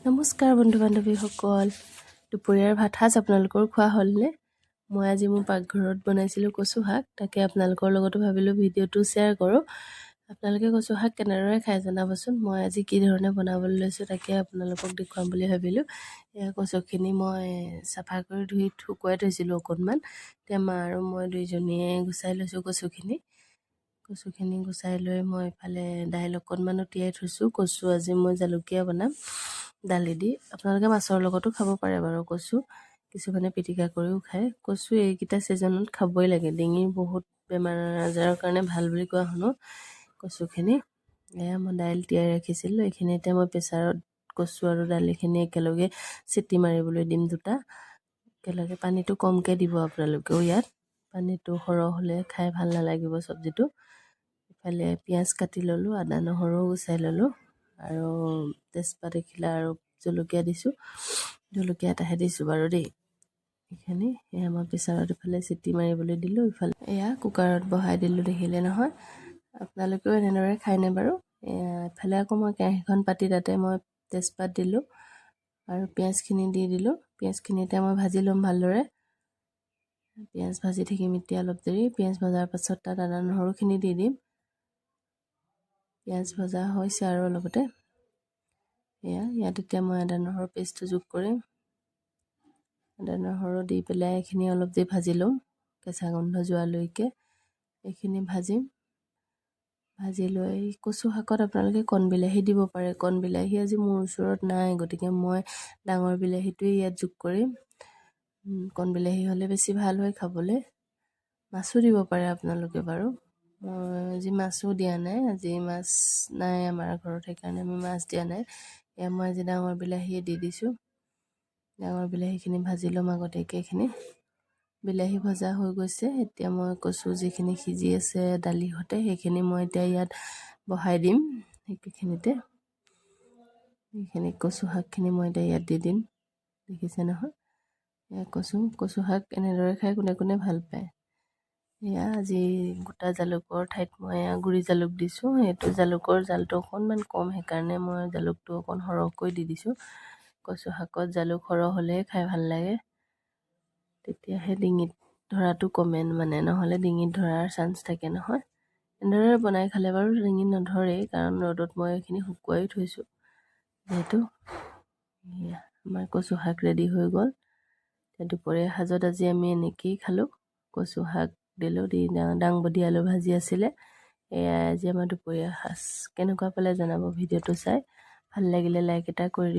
নমস্কাৰ বন্ধু বান্ধৱীসকল, দুপৰীয়াৰ ভাত সাজ আপোনালোকৰ খোৱা হ'লনে? মই আজি মোৰ পাকঘৰত বনাইছিলোঁ কচু শাক, তাকে আপোনালোকৰ লগতো ভাবিলোঁ ভিডিঅ'টো শ্বেয়াৰ কৰোঁ। আপোনালোকে কচু শাক কেনেদৰে খাই জনাবচোন। মই আজি কি ধৰণে বনাবলৈ লৈছোঁ তাকে আপোনালোকক দেখুৱাম বুলি ভাবিলোঁ। এয়া কচুখিনি মই চাফা কৰি ধুই শুকুৱাই থৈছিলোঁ অকণমান। এতিয়া মা আৰু মই দুইজনীয়ে গুচাই লৈছোঁ কচুখিনি গুচাই লৈ মই ইফালে দাইল অকণমানো তিয়াই থৈছোঁ। কচু আজি মই জালুকীয়া বনাম দালি দি। আপোনালোকে মাছৰ লগতো খাব পাৰে বাৰু কচু, কিছুমানে পিটিকা কৰিও খায়। কচু এইকেইটা ছিজনত খাবই লাগে, ডিঙিৰ বহুত বেমাৰ আজাৰৰ কাৰণে ভাল বুলি কোৱা শুনো কচুখিনি। এয়া মই দাইল তিয়াই ৰাখিছিলোঁ, এইখিনি এতিয়া মই প্ৰেছাৰত কচু আৰু দালিখিনি একেলগে চিটি মাৰিবলৈ দিম দুটা একেলগে। পানীটো কমকৈ দিব আপোনালোকেও, ইয়াত পানীটো সৰহ হ'লে খাই ভাল নালাগিব চব্জিটো। ইফালে পিঁয়াজ কাটি ল'লোঁ, আদা নহৰুও গুচাই ল'লোঁ আৰু তেজপাত এখিলা আৰু জলকীয়া দিছোঁ। জলকীয়া এটাহে দিছোঁ বাৰু দেই। এইখিনি এয়া মই প্ৰেছাৰত ইফালে চিটি মাৰিবলৈ দিলোঁ, ইফালে এয়া কুকাৰত বহাই দিলোঁ, দেখিলে নহয়। আপোনালোকেও এনেদৰে খায়নে বাৰু? ইফালে আকৌ মই কেৰাহীখন পাতি তাতে মই তেজপাত দিলোঁ আৰু পিঁয়াজখিনি দি দিলোঁ। পিঁয়াজখিনি এতিয়া মই ভাজি ল'ম ভালদৰে। পিঁয়াজ ভাজি থাকিম এতিয়া অলপ দেৰি। পিঁয়াজ ভজাৰ পাছত তাত আদা নহৰুখিনি দি দিম। পিঁয়াজ ভজা হৈছে আৰু অলপতে ইয়াত এতিয়া মই আদা নহৰু পেষ্টটো যোগ কৰিম। আদা নহৰু দি পেলাই এইখিনি অলপ দেৰি ভাজি ল'ম, কেঁচা গোন্ধ যোৱালৈকে এইখিনি ভাজিম। ভাজি লৈ কচু শাকত আপোনালোকে কণ বিলাহী দিব পাৰে। কণ বিলাহী আজি মোৰ ওচৰত নাই, গতিকে মই ডাঙৰ বিলাহীটোৱে ইয়াত যোগ কৰিম। কণ বিলাহী হ'লে বেছি ভাল হয় খাবলৈ। মাছো দিব পাৰে আপোনালোকে বাৰু। মই আজি মাছো দিয়া নাই, আজি মাছ নাই আমাৰ ঘৰত, সেইকাৰণে আমি মাছ দিয়া নাই। এয়া মই আজি ডাঙৰ বিলাহীয়ে দি দিছোঁ। ডাঙৰ বিলাহীখিনি ভাজি ল'ম আগতীয়াকৈ। এইখিনি বিলাহী ভজা হৈ গৈছে, এতিয়া মই কচু যিখিনি সিজি আছে দালিৰ সৈতে সেইখিনি মই এতিয়া ইয়াত বহাই দিম। সেইখিনিতে এইখিনি কচু শাকখিনি মই এতিয়া ইয়াত দি দিম, দেখিছে নহয়। এয়া কচু শাক এনেদৰে খাই কোনে কোনে ভাল পায়। এয়া আজি গোটা জালুকৰ ঠাইত মই গুড়ি জালুক দিছোঁ। সেইটো জালুকৰ জালটো অকণমান কম, সেইকাৰণে মই জালুকটো অকণ সৰহকৈ দি দিছোঁ। কচু শাকত জালুক সৰহ হ'লেহে খাই ভাল লাগে, তেতিয়াহে ডিঙিত ধৰাটো কমে, নহ'লে ডিঙিত ধৰাৰ চান্স থাকে নহয়। এনেদৰে বনাই খালে বাৰু ডিঙিত নধৰেই, কাৰণ ৰ'দত মই এইখিনি শুকুৱাই থৈছোঁ যিহেতু। আমাৰ কচু শাক ৰেডি হৈ গ'ল। দুপৰীয়া সাজত আজি আমি এনেকৈয়ে খালোঁ। কচু শাক দিলোঁ, দি দাংবডি আলু ভাজি আছিলে। এয়াই আজি আমাৰ দুপৰীয়া সাজ। কেনেকুৱা পালে জনাব ভিডিঅ'টো চাই। ভাল লাগিলে লাইক এটা কৰি